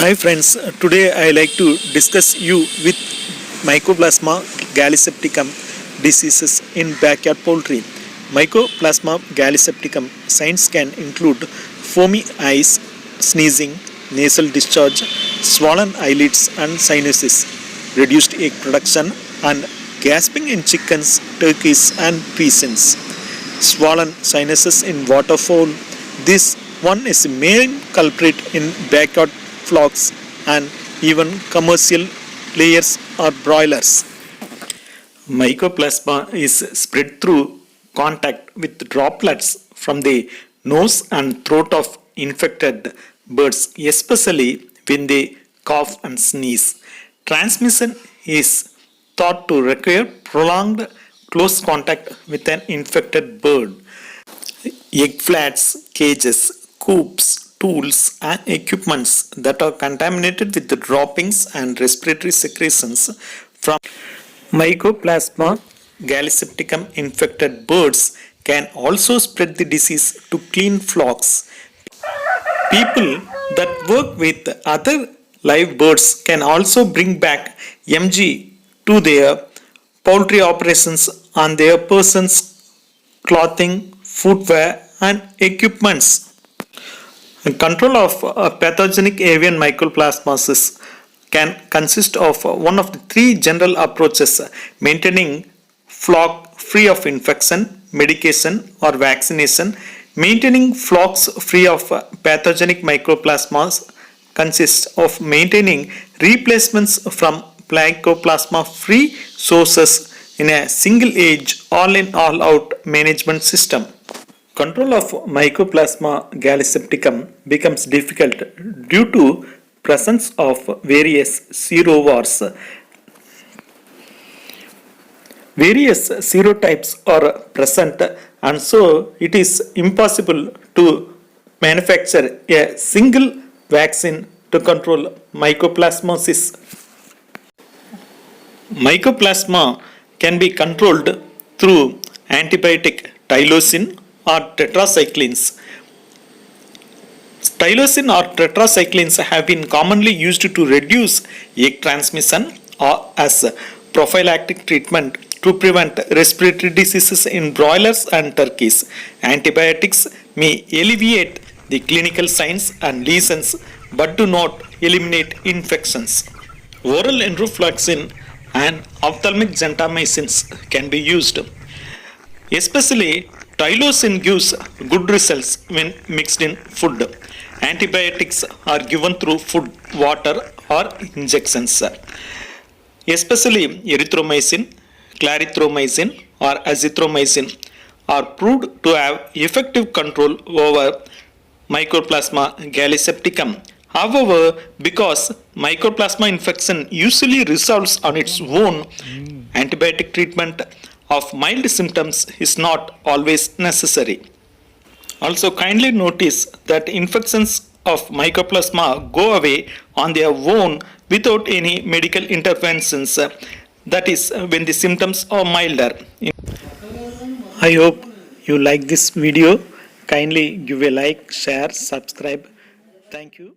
Hi friends, today I like to discuss you with Mycoplasma gallisepticum diseases in backyard poultry. Mycoplasma gallisepticum signs can include foamy eyes, sneezing, nasal discharge, swollen eyelids and sinuses, reduced egg production and gasping in chickens, turkeys and pigeons. Swollen sinuses in waterfowl. This one is a main culprit in backyard flocks and even commercial layers or broilers. Mycoplasma is spread through contact with droplets from the nose and throat of infected birds, especially when they cough and sneeze. Transmission is thought to require prolonged close contact with an infected bird. Egg flats, cages, coops, tools and equipments that are contaminated with the droppings and respiratory secretions from Mycoplasma gallisepticum infected birds can also spread the disease to clean flocks. People that work with other live birds can also bring back MG to their poultry operations on their persons, clothing, footwear and equipments. Control of pathogenic avian mycoplasmosis can consist of one of the three general approaches: maintaining flock free of infection, medication or vaccination. Maintaining flocks free of pathogenic mycoplasmas consists of maintaining replacements from mycoplasma free sources in a single age all in all out management system. Control of Mycoplasma gallisepticum becomes difficult due to presence of various serovars. Various serotypes are present and so it is impossible to manufacture a single vaccine to control mycoplasmosis. Mycoplasma can be controlled through antibiotic tylosin or tetracyclines. Tylosin or tetracyclines have been commonly used to reduce egg transmission or as prophylactic treatment to prevent respiratory diseases in broilers and turkeys. Antibiotics may alleviate the clinical signs and lesions but do not eliminate infections. Oral enrofloxacin and ophthalmic gentamicins can be used. Especially tylosin gives good results when mixed in food. Antibiotics are given through food, water or injections. Especially erythromycin, clarithromycin or azithromycin are proved to have effective control over Mycoplasma gallisepticum. However, because Mycoplasma infection usually resolves on its own, antibiotic treatment of mild symptoms is not always necessary. Also, kindly notice that infections of Mycoplasma go away on their own without any medical interventions. That is when the symptoms are milder. I hope you like this video. Kindly give a like, share, subscribe. Thank you.